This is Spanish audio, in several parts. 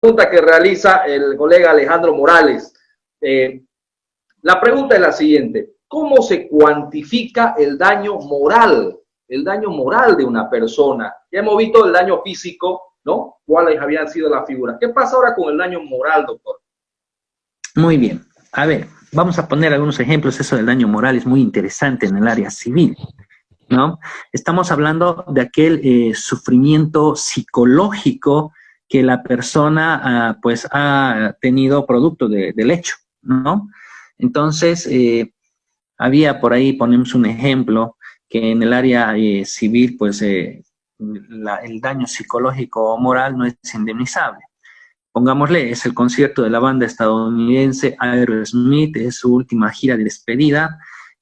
pregunta que realiza el colega Alejandro Morales. Eh, la pregunta es la siguiente: ¿cómo se cuantifica el daño moral? El daño moral de una persona. Ya hemos visto el daño físico, ¿no? ¿Cuáles habían sido las figuras? ¿Qué pasa ahora con el daño moral, doctor? Muy bien. A ver, vamos a poner algunos ejemplos. Eso del daño moral es muy interesante en el área civil, ¿no? Estamos hablando de aquel sufrimiento psicológico que la persona pues ha tenido producto del hecho, ¿no? Entonces, había por ahí, ponemos un ejemplo, que en el área civil, pues el daño psicológico o moral no es indemnizable. Pongámosle, es el concierto de la banda estadounidense Aerosmith, es su última gira de despedida,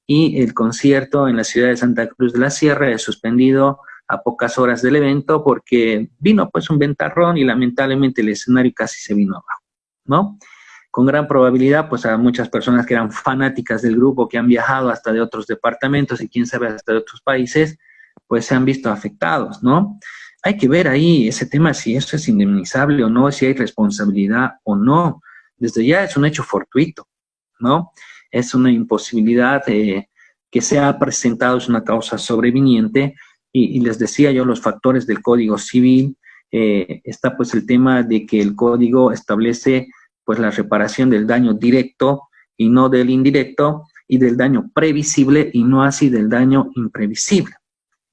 y el concierto en la ciudad de Santa Cruz de la Sierra es suspendido a pocas horas del evento porque vino pues un ventarrón y lamentablemente el escenario casi se vino abajo, ¿no? Con gran probabilidad pues a muchas personas que eran fanáticas del grupo, que han viajado hasta de otros departamentos y quién sabe hasta de otros países, pues se han visto afectados, ¿no? Hay que ver ahí ese tema, si eso es indemnizable o no, si hay responsabilidad o no. Desde ya es un hecho fortuito, ¿no? Es una imposibilidad que se ha presentado, es una causa sobreviniente, y les decía yo los factores del Código Civil. Está pues el tema de que el Código establece pues la reparación del daño directo y no del indirecto, y del daño previsible y no así del daño imprevisible,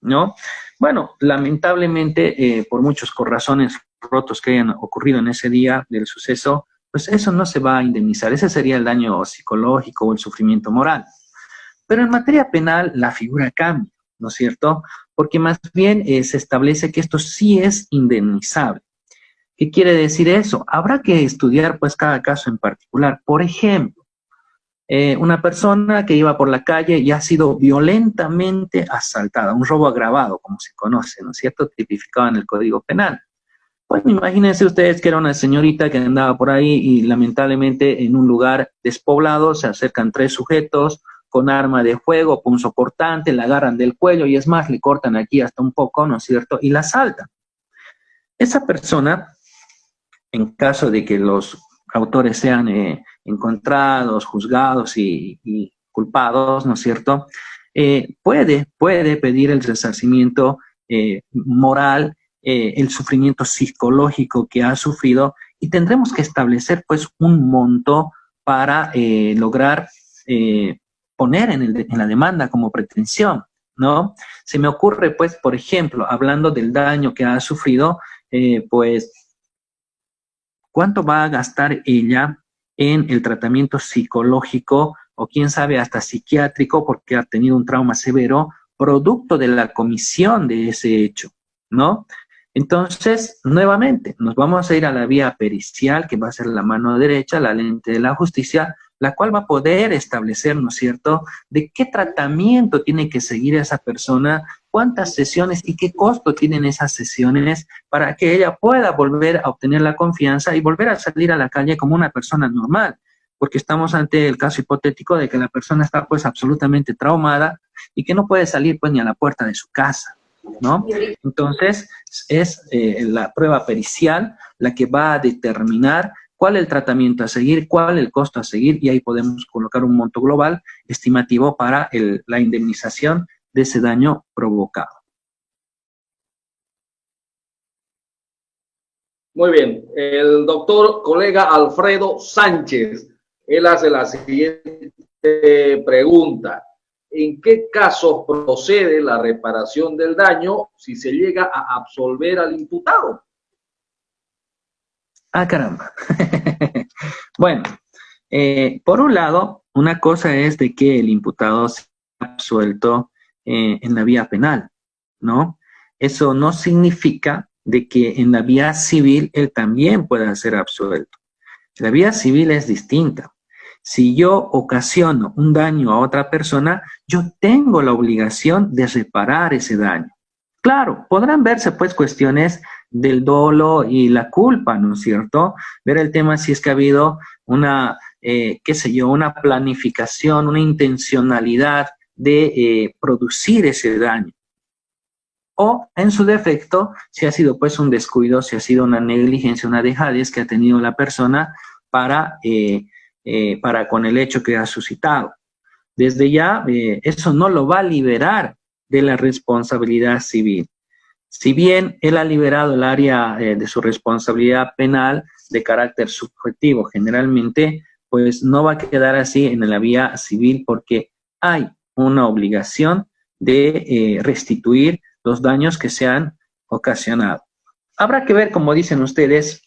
¿no? Bueno, lamentablemente, por muchos corazones rotos que hayan ocurrido en ese día del suceso, pues eso no se va a indemnizar. Ese sería el daño psicológico o el sufrimiento moral. Pero en materia penal la figura cambia, ¿no es cierto? Porque más bien se establece que esto sí es indemnizable. ¿Qué quiere decir eso? Habrá que estudiar pues cada caso en particular. Por ejemplo, una persona que iba por la calle y ha sido violentamente asaltada, un robo agravado, como se conoce, ¿no es cierto?, tipificado en el Código Penal. Pues imagínense ustedes que era una señorita que andaba por ahí y lamentablemente en un lugar despoblado se acercan tres sujetos con arma de fuego, punzocortante, la agarran del cuello y es más, le cortan aquí hasta un poco, ¿no es cierto?, y la asaltan. Esa persona, en caso de que los autores sean encontrados, juzgados y culpados, ¿no es cierto?, puede pedir el resarcimiento moral, el sufrimiento psicológico que ha sufrido, y tendremos que establecer pues un monto para lograr poner en la demanda como pretensión, ¿no? Se me ocurre pues, por ejemplo, hablando del daño que ha sufrido, pues ¿cuánto va a gastar ella en el tratamiento psicológico o quién sabe hasta psiquiátrico porque ha tenido un trauma severo producto de la comisión de ese hecho, ¿no? Entonces, nuevamente, nos vamos a ir a la vía pericial, que va a ser la mano derecha, la lente de la justicia, la cual va a poder establecer, ¿no es cierto?, de qué tratamiento tiene que seguir esa persona, cuántas sesiones y qué costo tienen esas sesiones para que ella pueda volver a obtener la confianza y volver a salir a la calle como una persona normal, porque estamos ante el caso hipotético de que la persona está pues absolutamente traumada y que no puede salir pues ni a la puerta de su casa, ¿no? Entonces es la prueba pericial la que va a determinar cuál es el tratamiento a seguir, cuál es el costo a seguir, y ahí podemos colocar un monto global estimativo para la indemnización de ese daño provocado. Muy bien. El doctor colega Alfredo Sánchez, él hace la siguiente pregunta: ¿en qué casos procede la reparación del daño si se llega a absolver al imputado? Ah, caramba. Bueno, por un lado, una cosa es de que el imputado sea absuelto en la vía penal, ¿no? Eso no significa de que en la vía civil él también pueda ser absuelto. La vía civil es distinta. Si yo ocasiono un daño a otra persona, yo tengo la obligación de reparar ese daño. Claro, podrán verse pues cuestiones del dolo y la culpa, ¿no es cierto? Ver el tema si es que ha habido una, qué sé yo, una planificación, una intencionalidad de producir ese daño. o en su defecto, si ha sido pues un descuido, si ha sido una negligencia, una dejadez que ha tenido la persona para con el hecho que ha suscitado. Desde ya, eso no lo va a liberar de la responsabilidad civil. Si bien él ha liberado el área de su responsabilidad penal de carácter subjetivo, generalmente, pues no va a quedar así en la vía civil porque hay una obligación de restituir los daños que se han ocasionado. Habrá que ver, como dicen ustedes,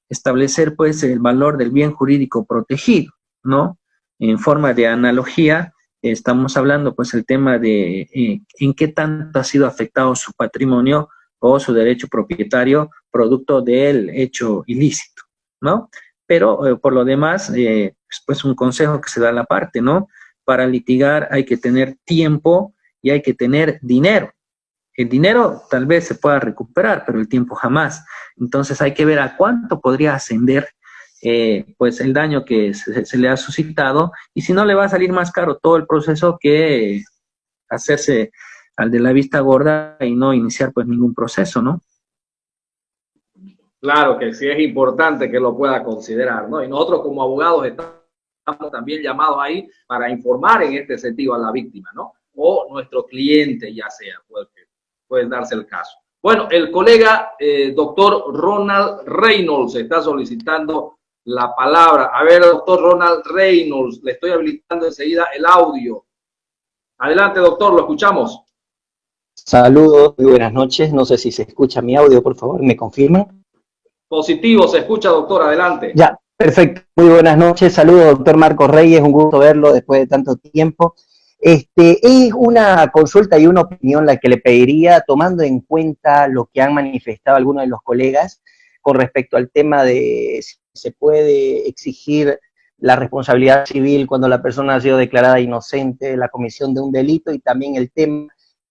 establecer pues el valor del bien jurídico protegido, ¿no? En forma de analogía, estamos hablando pues el tema de en qué tanto ha sido afectado su patrimonio o su derecho propietario producto del hecho ilícito, ¿no? Pero por lo demás, pues un consejo que se da a la parte, ¿no? Para litigar hay que tener tiempo y hay que tener dinero. El dinero tal vez se pueda recuperar, pero el tiempo jamás. Entonces hay que ver a cuánto podría ascender pues el daño que se le ha suscitado, y si no le va a salir más caro todo el proceso que hacerse al de la vista gorda y no iniciar pues ningún proceso, ¿no? Claro que sí es importante que lo pueda considerar, ¿no? Y nosotros como abogados estamos también llamados ahí para informar en este sentido a la víctima, ¿no? O nuestro cliente, ya sea, puede darse el caso. Bueno, el colega doctor Ronald Reynolds está solicitando la palabra. A ver, doctor Ronald Reynolds, le estoy habilitando enseguida el audio. Adelante, doctor, lo escuchamos. Saludos, muy buenas noches. No sé si se escucha mi audio, por favor, ¿me confirman? Positivo, se escucha, doctor, adelante. Ya, perfecto. Muy buenas noches. Saludos, doctor Marcos Reyes, un gusto verlo después de tanto tiempo. Es una consulta y una opinión la que le pediría, tomando en cuenta lo que han manifestado algunos de los colegas con respecto al tema de si se puede exigir la responsabilidad civil cuando la persona ha sido declarada inocente de la comisión de un delito, y también el tema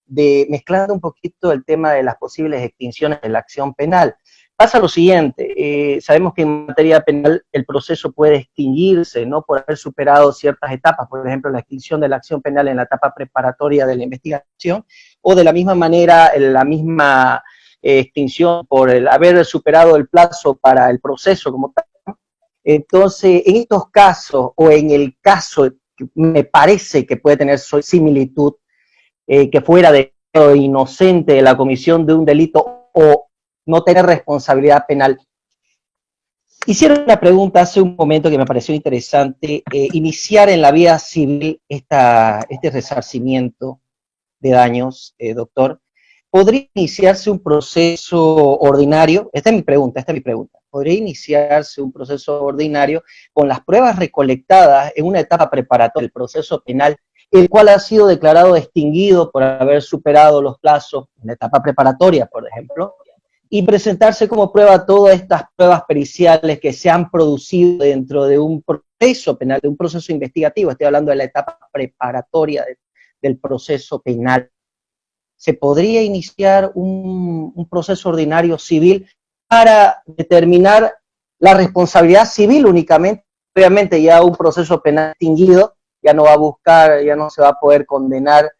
de, mezclando un poquito el tema de las posibles extinciones de la acción penal. Pasa lo siguiente, sabemos que en materia penal el proceso puede extinguirse, ¿no? Por haber superado ciertas etapas, por ejemplo, la extinción de la acción penal en la etapa preparatoria de la investigación, o de la misma manera, la misma extinción por el haber superado el plazo para el proceso como tal. Entonces, en estos casos, o en el caso que me parece que puede tener similitud, que fuera de inocente de la comisión de un delito o no tener responsabilidad penal. Hicieron una pregunta hace un momento que me pareció interesante, iniciar en la vía civil este resarcimiento de daños, doctor. ¿Podría iniciarse un proceso ordinario? Esta es mi pregunta. ¿Podría iniciarse un proceso ordinario con las pruebas recolectadas en una etapa preparatoria del proceso penal, el cual ha sido declarado extinguido por haber superado los plazos en la etapa preparatoria, por ejemplo, y presentarse como prueba todas estas pruebas periciales que se han producido dentro de un proceso penal, de un proceso investigativo? Estoy hablando de la etapa preparatoria del proceso penal. ¿Se podría iniciar un proceso ordinario civil para determinar la responsabilidad civil únicamente? Obviamente ya un proceso penal extinguido ya no va a buscar, ya no se va a poder condenar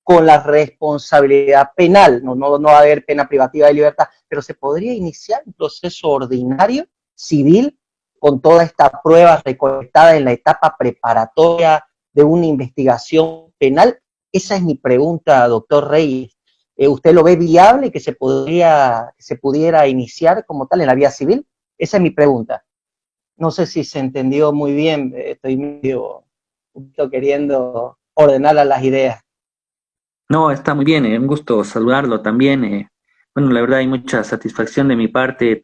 con la responsabilidad penal, no va a haber pena privativa de libertad, pero se podría iniciar un proceso ordinario civil con toda esta prueba recolectada en la etapa preparatoria de una investigación penal. Esa es mi pregunta, doctor Reyes. ¿Usted lo ve viable que se pudiera iniciar como tal en la vía civil? Esa es mi pregunta. No sé si se entendió muy bien, estoy medio un poquito queriendo ordenar las ideas. No, está muy bien, un gusto saludarlo también. Bueno, la verdad hay mucha satisfacción de mi parte.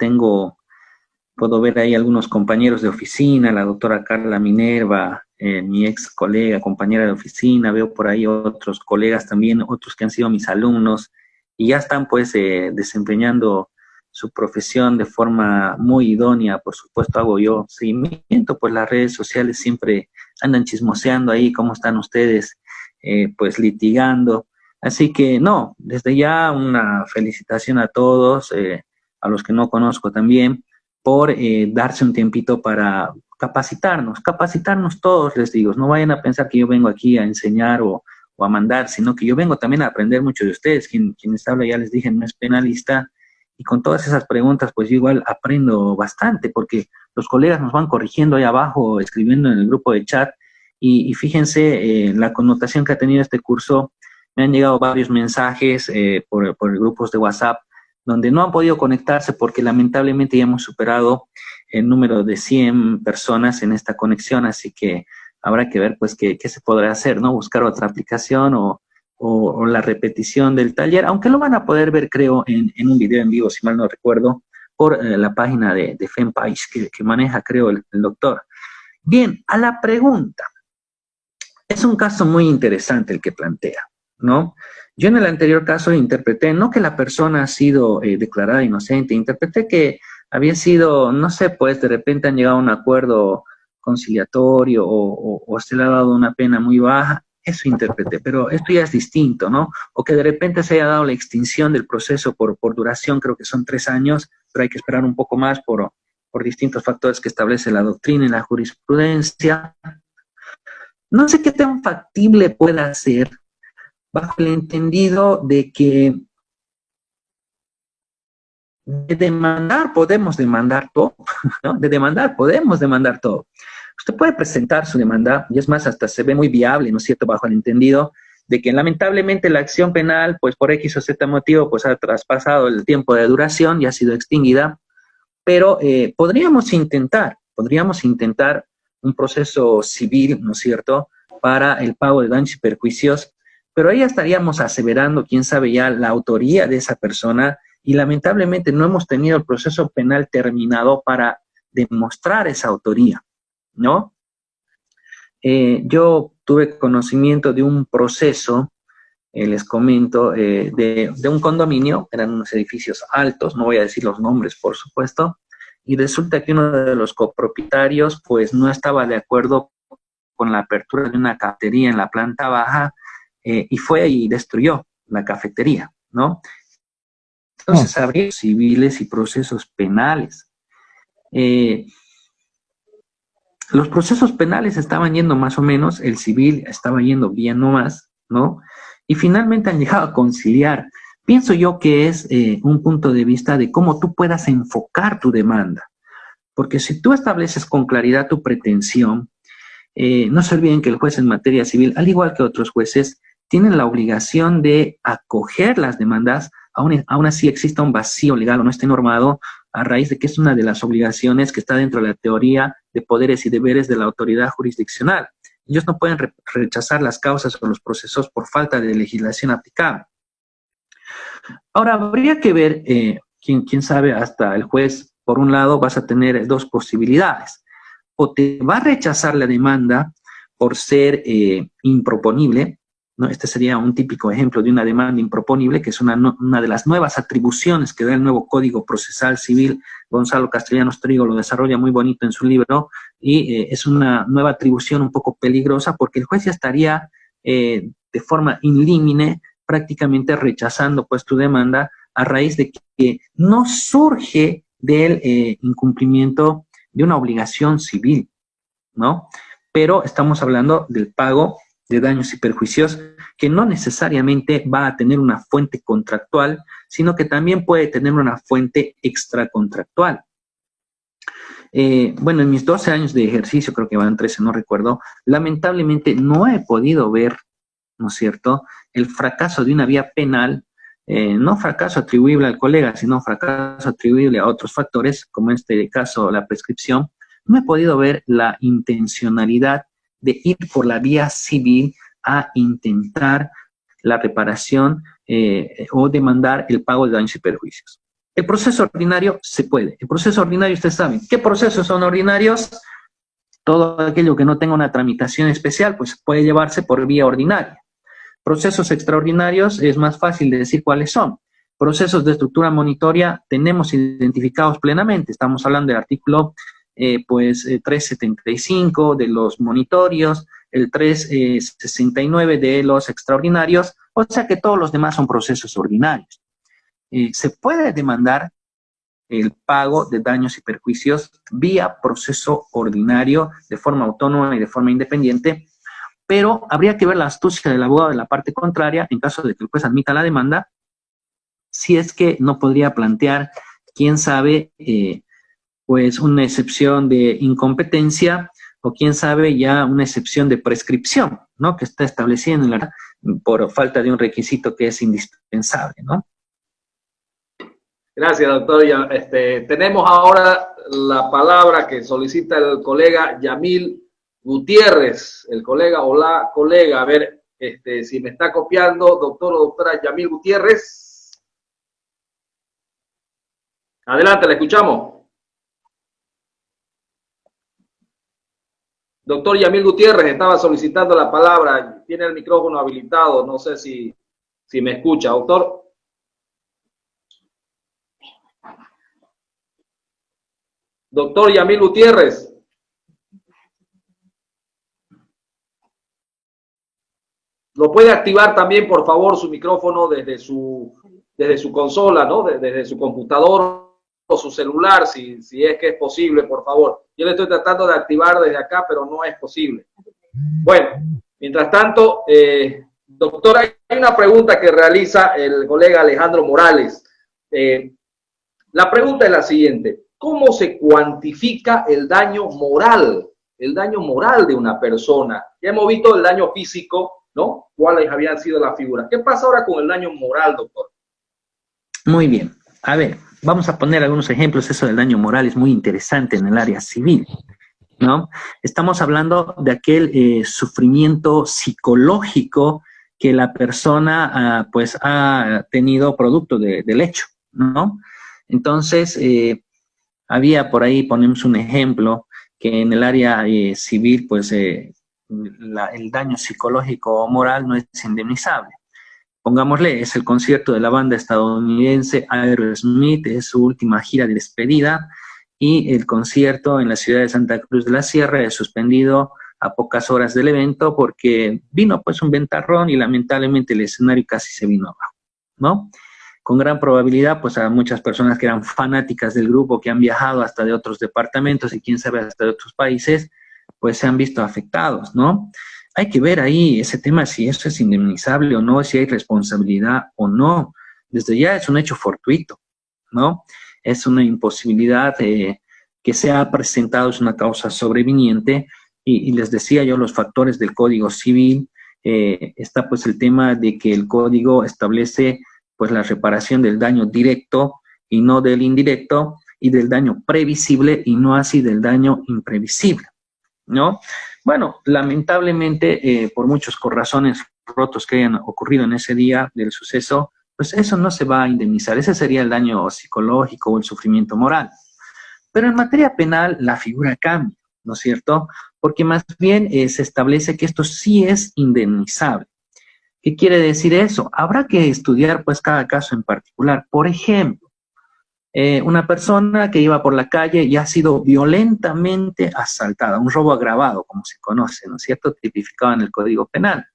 Puedo ver ahí algunos compañeros de oficina, la doctora Carla Minerva, mi ex colega, compañera de oficina, veo por ahí otros colegas también, otros que han sido mis alumnos, y ya están pues desempeñando su profesión de forma muy idónea. Por supuesto hago yo seguimiento, pues las redes sociales siempre andan chismoseando ahí cómo están ustedes pues litigando. Así que no, desde ya una felicitación a todos, a los que no conozco también, por darse un tiempito para capacitarnos todos, les digo. No vayan a pensar que yo vengo aquí a enseñar o o a mandar, sino que yo vengo también a aprender mucho de ustedes. Quienes habla, ya les dije, no es penalista, y con todas esas preguntas, pues yo igual aprendo bastante, porque los colegas nos van corrigiendo ahí abajo, escribiendo en el grupo de chat, y fíjense la connotación que ha tenido este curso. Me han llegado varios mensajes por grupos de WhatsApp, donde no han podido conectarse porque lamentablemente ya hemos superado el número de 100 personas en esta conexión, así que habrá que ver pues qué se podrá hacer, ¿no? Buscar otra aplicación o la repetición del taller, aunque lo van a poder ver, creo, en un video en vivo, si mal no recuerdo, por la página de Fanpage que maneja, creo, el doctor. Bien, a la pregunta. Es un caso muy interesante el que plantea, ¿no? Yo en el anterior caso interpreté, no que la persona ha sido declarada inocente, interpreté que había sido, no sé, pues de repente han llegado a un acuerdo conciliatorio o se le ha dado una pena muy baja. Eso interpreté, pero esto ya es distinto, ¿no? O que de repente se haya dado la extinción del proceso por duración, creo que son 3 años, pero hay que esperar un poco más por distintos factores que establece la doctrina y la jurisprudencia. No sé qué tan factible pueda ser bajo el entendido de que de demandar podemos demandar todo, ¿no? De demandar podemos demandar todo. Usted puede presentar su demanda, y es más, hasta se ve muy viable, ¿no es cierto?, bajo el entendido de que lamentablemente la acción penal, pues por X o Z motivo, pues ha traspasado el tiempo de duración y ha sido extinguida, pero podríamos intentar un proceso civil, ¿no es cierto?, para el pago de daños y perjuicios, pero ahí estaríamos aseverando, quién sabe ya, la autoría de esa persona, y lamentablemente no hemos tenido el proceso penal terminado para demostrar esa autoría, ¿no? Yo tuve conocimiento de un proceso, les comento, de un condominio, eran unos edificios altos, no voy a decir los nombres, por supuesto, y resulta que uno de los copropietarios, pues, no estaba de acuerdo con la apertura de una cafetería en la planta baja, y fue y destruyó la cafetería, ¿no? Entonces, habría civiles y procesos penales. Los procesos penales estaban yendo más o menos, el civil estaba yendo bien nomás, ¿no? Y finalmente han llegado a conciliar. Pienso yo que es un punto de vista de cómo tú puedas enfocar tu demanda. Porque si tú estableces con claridad tu pretensión, no se olviden que el juez en materia civil, al igual que otros jueces, tienen la obligación de acoger las demandas, aún así exista un vacío legal o no esté normado, a raíz de que es una de las obligaciones que está dentro de la teoría de poderes y deberes de la autoridad jurisdiccional. Ellos no pueden rechazar las causas o los procesos por falta de legislación aplicable. Ahora, habría que ver, quién sabe, hasta el juez, por un lado, vas a tener dos posibilidades. O te va a rechazar la demanda por ser improponible, ¿no? Este sería un típico ejemplo de una demanda improponible, que es una de las nuevas atribuciones que da el nuevo Código Procesal Civil. Gonzalo Castellanos Trigo lo desarrolla muy bonito en su libro, y es una nueva atribución un poco peligrosa, porque el juez ya estaría de forma in limine prácticamente rechazando pues tu demanda a raíz de que no surge del incumplimiento de una obligación civil, ¿no? Pero estamos hablando del pago de daños y perjuicios, que no necesariamente va a tener una fuente contractual, sino que también puede tener una fuente extracontractual. Bueno, en mis 12 años de ejercicio, creo que van 13, no recuerdo, lamentablemente no he podido ver, ¿no es cierto?, el fracaso de una vía penal, no fracaso atribuible al colega, sino fracaso atribuible a otros factores, como en este caso la prescripción. No he podido ver la intencionalidad de ir por la vía civil a intentar la reparación o demandar el pago de daños y perjuicios. El proceso ordinario se puede. El proceso ordinario, ustedes saben, ¿qué procesos son ordinarios? Todo aquello que no tenga una tramitación especial, pues puede llevarse por vía ordinaria. Procesos extraordinarios es más fácil de decir cuáles son. Procesos de estructura monitoria tenemos identificados plenamente. Estamos hablando del artículo 375 de los monitorios, el 369 de los extraordinarios, o sea que todos los demás son procesos ordinarios. Se puede demandar el pago de daños y perjuicios vía proceso ordinario de forma autónoma y de forma independiente, pero habría que ver la astucia del abogado de la parte contraria en caso de que el juez admita la demanda, si es que no podría plantear, quién sabe, pues una excepción de incompetencia o quién sabe ya una excepción de prescripción, ¿no? Que está establecida en la, por falta de un requisito que es indispensable, ¿no? Gracias, doctor. Tenemos ahora la palabra que solicita el colega Yamil Gutiérrez. El colega, hola, colega. A ver, si me está copiando, doctor o doctora Yamil Gutiérrez. Adelante, le escuchamos. Doctor Yamil Gutiérrez estaba solicitando la palabra. Tiene el micrófono habilitado. No sé si me escucha, doctor. Doctor Yamil Gutiérrez. Lo puede activar también, por favor, su micrófono desde su consola, ¿no? Desde su computador o su celular, si es que es posible, por favor. Yo le estoy tratando de activar desde acá, pero no es posible. Bueno, mientras tanto, doctor, hay una pregunta que realiza el colega Alejandro Morales. La pregunta es la siguiente. ¿Cómo se cuantifica el daño moral? El daño moral de una persona. Ya hemos visto el daño físico, ¿no? ¿Cuáles habían sido las figuras? ¿Qué pasa ahora con el daño moral, doctor? Muy bien. A ver, vamos a poner algunos ejemplos. Eso del daño moral es muy interesante en el área civil, ¿no? Estamos hablando de aquel sufrimiento psicológico que la persona pues ha tenido producto del hecho, ¿no? Entonces, había por ahí, ponemos un ejemplo, que en el área civil, pues el daño psicológico o moral no es indemnizable. Pongámosle, es el concierto de la banda estadounidense Aerosmith, es su última gira de despedida, y el concierto en la ciudad de Santa Cruz de la Sierra es suspendido a pocas horas del evento porque vino pues un ventarrón y lamentablemente el escenario casi se vino abajo, ¿no? Con gran probabilidad, pues a muchas personas que eran fanáticas del grupo, que han viajado hasta de otros departamentos y quién sabe hasta de otros países, pues se han visto afectados, ¿no? Hay que ver ahí ese tema, si eso es indemnizable o no, si hay responsabilidad o no. Desde ya es un hecho fortuito, ¿no? Es una imposibilidad que se ha presentado, es una causa sobreviniente, y les decía yo los factores del Código Civil, está pues el tema de que el Código establece pues la reparación del daño directo y no del indirecto, y del daño previsible y no así del daño imprevisible, ¿no? Bueno, lamentablemente, por muchos corazones rotos que hayan ocurrido en ese día del suceso, pues eso no se va a indemnizar. Ese sería el daño psicológico o el sufrimiento moral. Pero en materia penal la figura cambia, ¿no es cierto? Porque más bien se establece que esto sí es indemnizable. ¿Qué quiere decir eso? Habrá que estudiar pues cada caso en particular. Por ejemplo, una persona que iba por la calle y ha sido violentamente asaltada, un robo agravado, como se conoce, ¿no es cierto?, tipificado en el Código Penal.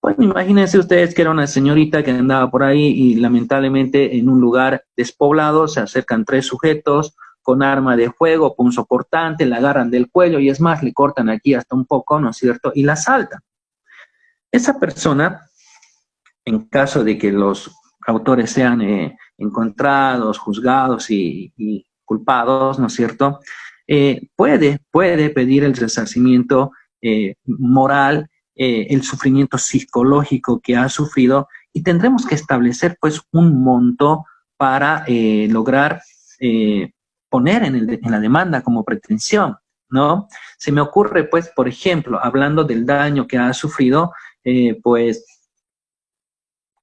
Pues imagínense ustedes que era una señorita que andaba por ahí y lamentablemente en un lugar despoblado se acercan tres sujetos con arma de fuego, punzocortante, la agarran del cuello y es más, le cortan aquí hasta un poco, ¿no es cierto?, y la asaltan. Esa persona, en caso de que los autores sean encontrados, juzgados y culpados, ¿no es cierto?, puede pedir el resarcimiento moral, el sufrimiento psicológico que ha sufrido, y tendremos que establecer pues un monto para lograr poner en la demanda como pretensión, ¿no? Se me ocurre pues, por ejemplo, hablando del daño que ha sufrido, pues,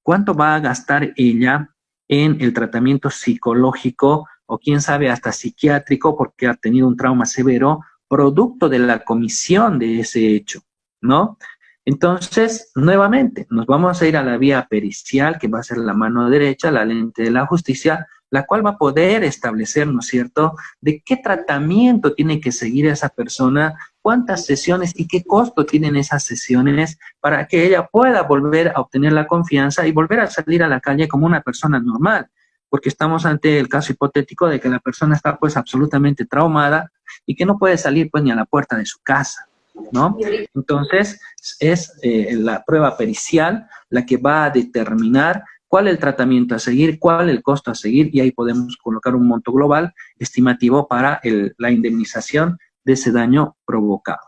¿cuánto va a gastar ella en el tratamiento psicológico o quién sabe hasta psiquiátrico porque ha tenido un trauma severo producto de la comisión de ese hecho, ¿no? Entonces, nuevamente, nos vamos a ir a la vía pericial, que va a ser la mano derecha, la lente de la justicia, la cual va a poder establecer, ¿no es cierto?, de qué tratamiento tiene que seguir esa persona, cuántas sesiones y qué costo tienen esas sesiones para que ella pueda volver a obtener la confianza y volver a salir a la calle como una persona normal, porque estamos ante el caso hipotético de que la persona está pues absolutamente traumada y que no puede salir pues ni a la puerta de su casa, ¿no? Entonces, es la prueba pericial la que va a determinar cuál es el tratamiento a seguir, cuál es el costo a seguir, y ahí podemos colocar un monto global estimativo para la indemnización de ese daño provocado.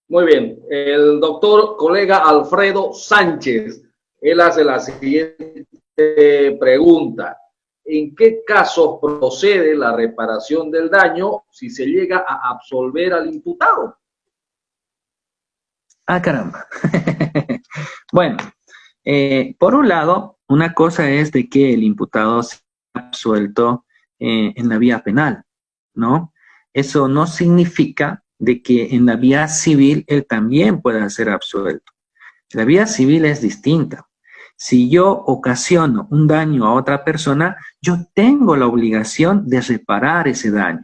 Muy bien. El doctor colega Alfredo Sánchez, él hace la siguiente pregunta. ¿En qué casos procede la reparación del daño si se llega a absolver al imputado? Ah, caramba. Bueno, por un lado, una cosa es de que el imputado sea absuelto en la vía penal, ¿no? Eso no significa de que en la vía civil él también pueda ser absuelto. La vía civil es distinta. Si yo ocasiono un daño a otra persona, yo tengo la obligación de reparar ese daño.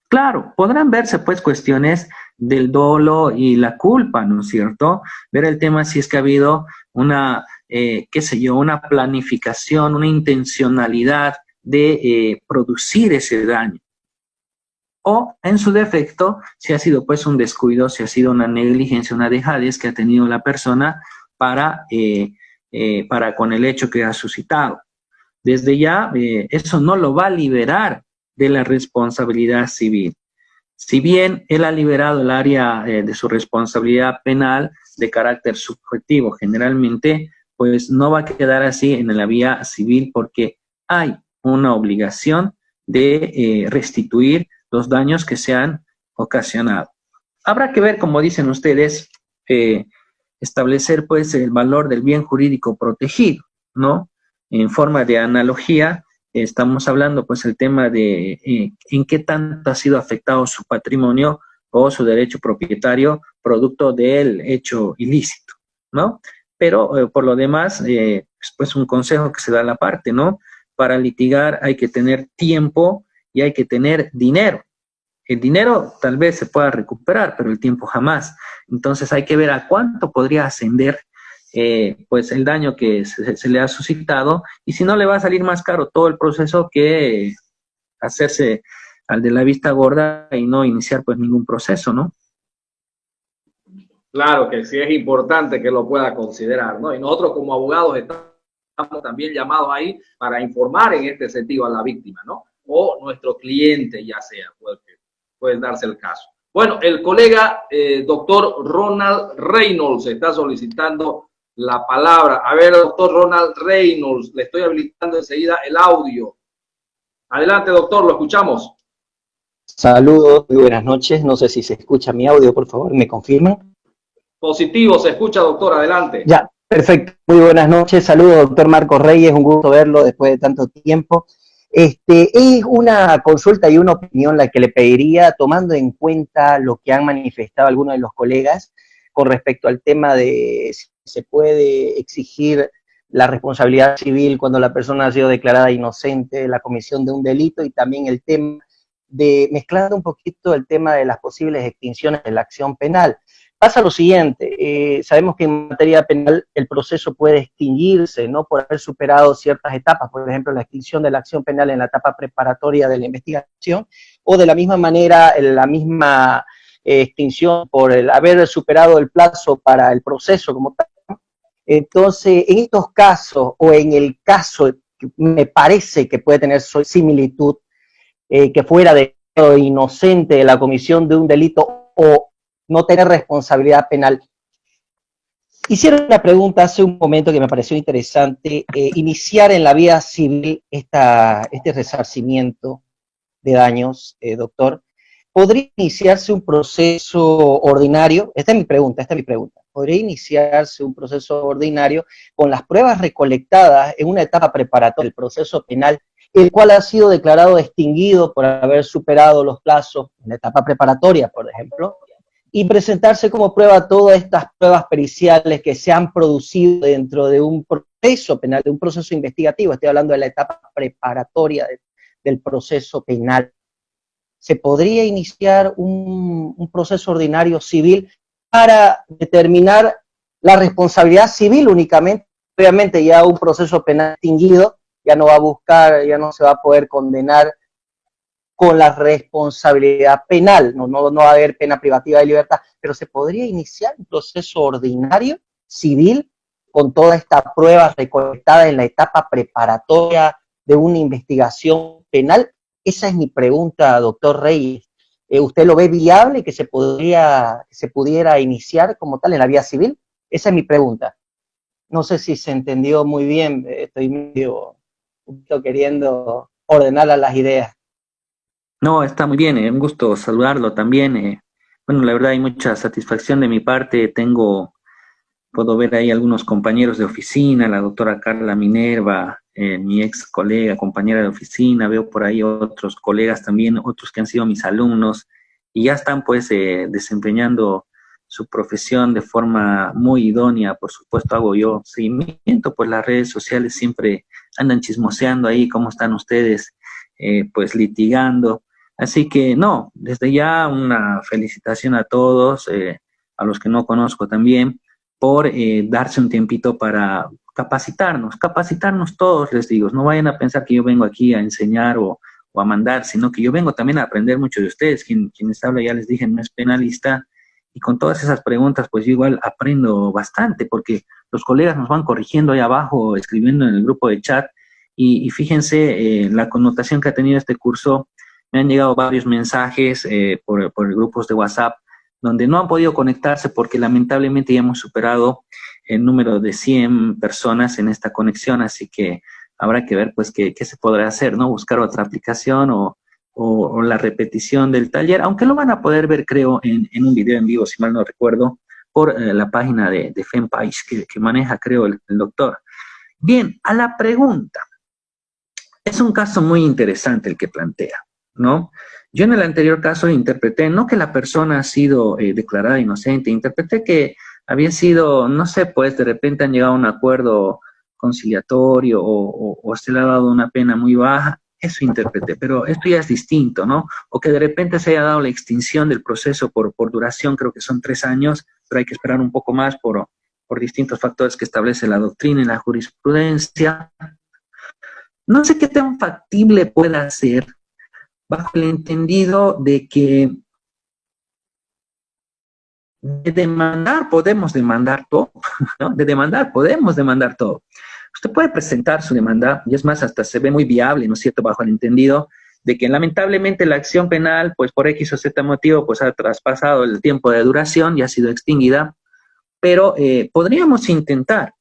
Claro, podrán verse pues cuestiones del dolo y la culpa, ¿no es cierto? Ver el tema si es que ha habido una, qué sé yo, una planificación, una intencionalidad de producir ese daño. O, en su defecto, si ha sido pues un descuido, si ha sido una negligencia, una dejadez que ha tenido la persona para con el hecho que ha suscitado. Desde ya, eso no lo va a liberar de la responsabilidad civil. Si bien él ha liberado el área de su responsabilidad penal de carácter subjetivo generalmente, pues no va a quedar así en la vía civil porque hay una obligación de restituir los daños que se han ocasionado. Habrá que ver, como dicen ustedes, establecer pues el valor del bien jurídico protegido, ¿no? En forma de analogía, estamos hablando pues el tema de en qué tanto ha sido afectado su patrimonio o su derecho propietario producto del hecho ilícito, ¿no? Pero por lo demás, pues un consejo que se da a la parte, ¿no? Para litigar hay que tener tiempo y hay que tener dinero. El dinero tal vez se pueda recuperar, pero el tiempo jamás. Entonces hay que ver a cuánto podría ascender pues el daño que se le ha suscitado, y si no le va a salir más caro todo el proceso que hacerse al de la vista gorda y no iniciar pues ningún proceso, ¿no? Claro que sí es importante que lo pueda considerar, ¿no? Y nosotros como abogados estamos también llamados ahí para informar en este sentido a la víctima, ¿no? O nuestro cliente, ya sea, puede darse el caso. Bueno, el colega doctor Ronald Reynolds está solicitando la palabra. A ver, doctor Ronald Reynolds, le estoy habilitando enseguida el audio. Adelante, doctor, lo escuchamos. Saludos, muy buenas noches. No sé si se escucha mi audio, por favor, ¿me confirman? Positivo, se escucha, doctor, adelante. Ya, perfecto. Muy buenas noches. Saludos, doctor Marco Reyes, un gusto verlo después de tanto tiempo. Es una consulta y una opinión la que le pediría, tomando en cuenta lo que han manifestado algunos de los colegas con respecto al tema de si se puede exigir la responsabilidad civil cuando la persona ha sido declarada inocente de la comisión de un delito, y también el tema de, mezclando un poquito el tema de las posibles extinciones de la acción penal. Pasa lo siguiente, sabemos que en materia penal el proceso puede extinguirse, ¿no? Por haber superado ciertas etapas, por ejemplo, la extinción de la acción penal en la etapa preparatoria de la investigación, o de la misma manera, la misma extinción por el haber superado el plazo para el proceso como tal. Entonces, en estos casos, o en el caso que me parece que puede tener similitud, que fuera de inocente de la comisión de un delito o no tener responsabilidad penal. Hicieron una pregunta hace un momento que me pareció interesante, iniciar en la vía civil este resarcimiento de daños, doctor. ¿Podría iniciarse un proceso ordinario? Esta es mi pregunta. ¿Podría iniciarse un proceso ordinario con las pruebas recolectadas en una etapa preparatoria del proceso penal, el cual ha sido declarado extinguido por haber superado los plazos en la etapa preparatoria, por ejemplo, y presentarse como prueba todas estas pruebas periciales que se han producido dentro de un proceso penal, de un proceso investigativo? Estoy hablando de la etapa preparatoria del proceso penal. ¿Se podría iniciar un proceso ordinario civil para determinar la responsabilidad civil únicamente? Obviamente ya un proceso penal extinguido ya no va a buscar, ya no se va a poder condenar con la responsabilidad penal. No va a haber pena privativa de libertad, pero se podría iniciar un proceso ordinario, civil, con toda esta prueba recolectada en la etapa preparatoria de una investigación penal. Esa es mi pregunta, doctor Reyes. ¿Usted lo ve viable que se pudiera iniciar como tal en la vía civil? Esa es mi pregunta. No sé si se entendió muy bien, estoy medio un poquito queriendo ordenar las ideas. No, está muy bien, un gusto saludarlo también. Bueno, la verdad hay mucha satisfacción de mi parte. Puedo ver ahí algunos compañeros de oficina, la doctora Carla Minerva, mi ex colega, compañera de oficina, veo por ahí otros colegas también, otros que han sido mis alumnos, y ya están pues desempeñando su profesión de forma muy idónea. Por supuesto hago yo seguimiento, pues las redes sociales siempre andan chismoseando ahí cómo están ustedes pues litigando. Así que no, desde ya una felicitación a todos, a los que no conozco también, por darse un tiempito para capacitarnos todos, les digo. No vayan a pensar que yo vengo aquí a enseñar o a mandar, sino que yo vengo también a aprender mucho de ustedes. Quien les habla, ya les dije, no es penalista, y con todas esas preguntas, pues yo igual aprendo bastante, porque los colegas nos van corrigiendo ahí abajo, escribiendo en el grupo de chat, y fíjense la connotación que ha tenido este curso. Me han llegado varios mensajes por grupos de WhatsApp donde no han podido conectarse porque lamentablemente ya hemos superado el número de 100 personas en esta conexión, así que habrá que ver pues qué se podrá hacer, ¿no? Buscar otra aplicación o la repetición del taller, aunque lo van a poder ver, creo, en un video en vivo, si mal no recuerdo, por la página de Fanpage que maneja, creo, el doctor. Bien, a la pregunta. Es un caso muy interesante el que plantea, ¿no? Yo en el anterior caso interpreté, no que la persona ha sido declarada inocente, interpreté que había sido, no sé, pues de repente han llegado a un acuerdo conciliatorio o se le ha dado una pena muy baja, eso interpreté, pero esto ya es distinto, ¿no? O que de repente se haya dado la extinción del proceso por duración, creo que son 3 años, pero hay que esperar un poco más por distintos factores que establece la doctrina y la jurisprudencia. No sé qué tan factible pueda ser bajo el entendido de que de demandar podemos demandar todo, ¿no? De demandar podemos demandar todo. Usted puede presentar su demanda, y es más, hasta se ve muy viable, ¿no es cierto?, bajo el entendido de que lamentablemente la acción penal, pues por X o Z motivo, pues ha traspasado el tiempo de duración y ha sido extinguida, pero podríamos intentar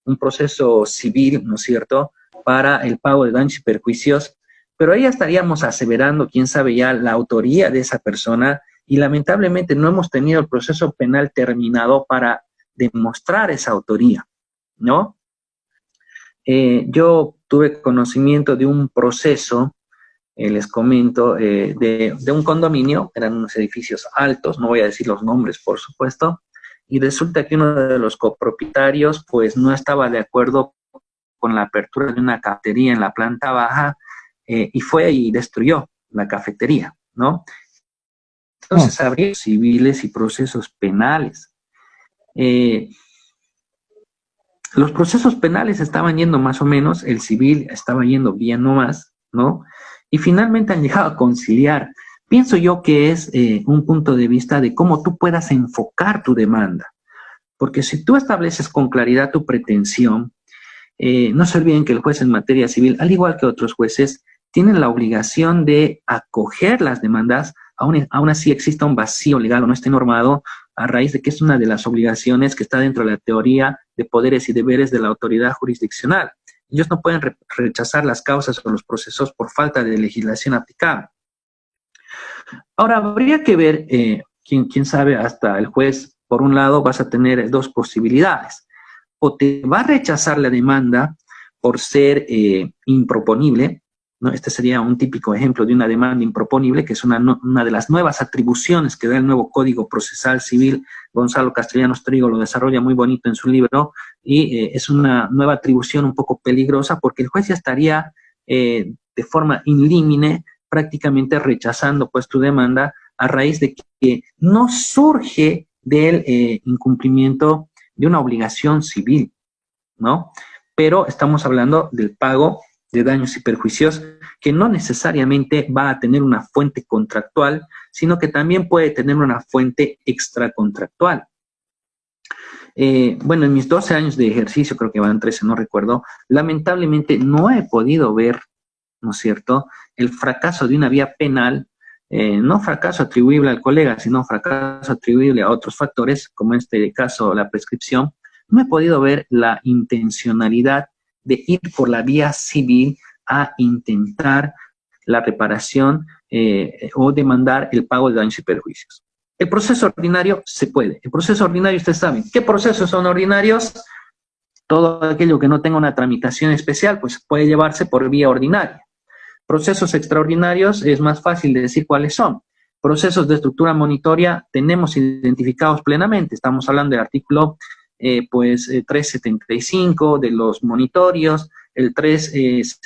un proceso civil, ¿no es cierto?, para el pago de daños y perjuicios, pero ahí estaríamos aseverando, quién sabe ya, la autoría de esa persona, y lamentablemente no hemos tenido el proceso penal terminado para demostrar esa autoría, ¿no? Yo tuve conocimiento de un proceso, les comento, de un condominio, eran unos edificios altos, no voy a decir los nombres, por supuesto, y resulta que uno de los copropietarios, pues, no estaba de acuerdo con la apertura de una cafetería en la planta baja, y fue y destruyó la cafetería, ¿no? Entonces habría civiles y procesos penales. Los procesos penales estaban yendo más o menos, el civil estaba yendo bien nomás, ¿no? Y finalmente han llegado a conciliar. Pienso yo que es un punto de vista de cómo tú puedas enfocar tu demanda. Porque si tú estableces con claridad tu pretensión, no se olviden que el juez en materia civil, al igual que otros jueces, tienen la obligación de acoger las demandas, aún así exista un vacío legal o no esté normado, a raíz de que es una de las obligaciones que está dentro de la teoría de poderes y deberes de la autoridad jurisdiccional. Ellos no pueden rechazar las causas o los procesos por falta de legislación aplicable. Ahora, habría que ver, quién sabe, hasta el juez, por un lado, vas a tener dos posibilidades. O te va a rechazar la demanda por ser improponible, ¿no? Este sería un típico ejemplo de una demanda improponible, que es una de las nuevas atribuciones que da el nuevo Código Procesal Civil. Gonzalo Castellanos Trigo lo desarrolla muy bonito en su libro, y es una nueva atribución un poco peligrosa porque el juez ya estaría de forma in limine prácticamente rechazando pues tu demanda a raíz de que no surge del incumplimiento de una obligación civil, ¿no? Pero estamos hablando del pago de daños y perjuicios que no necesariamente va a tener una fuente contractual, sino que también puede tener una fuente extracontractual. Bueno, en mis 12 años de ejercicio, creo que van 13, no recuerdo, lamentablemente no he podido ver, ¿no es cierto?, el fracaso de una vía penal, no fracaso atribuible al colega, sino fracaso atribuible a otros factores, como en este caso la prescripción. No he podido ver la intencionalidad de ir por la vía civil a intentar la reparación o demandar el pago de daños y perjuicios. El proceso ordinario se puede. El proceso ordinario, ustedes saben, ¿qué procesos son ordinarios? Todo aquello que no tenga una tramitación especial, pues puede llevarse por vía ordinaria. Procesos extraordinarios es más fácil de decir cuáles son. Procesos de estructura monitoria tenemos identificados plenamente. Estamos hablando del artículo 375 de los monitorios, el 360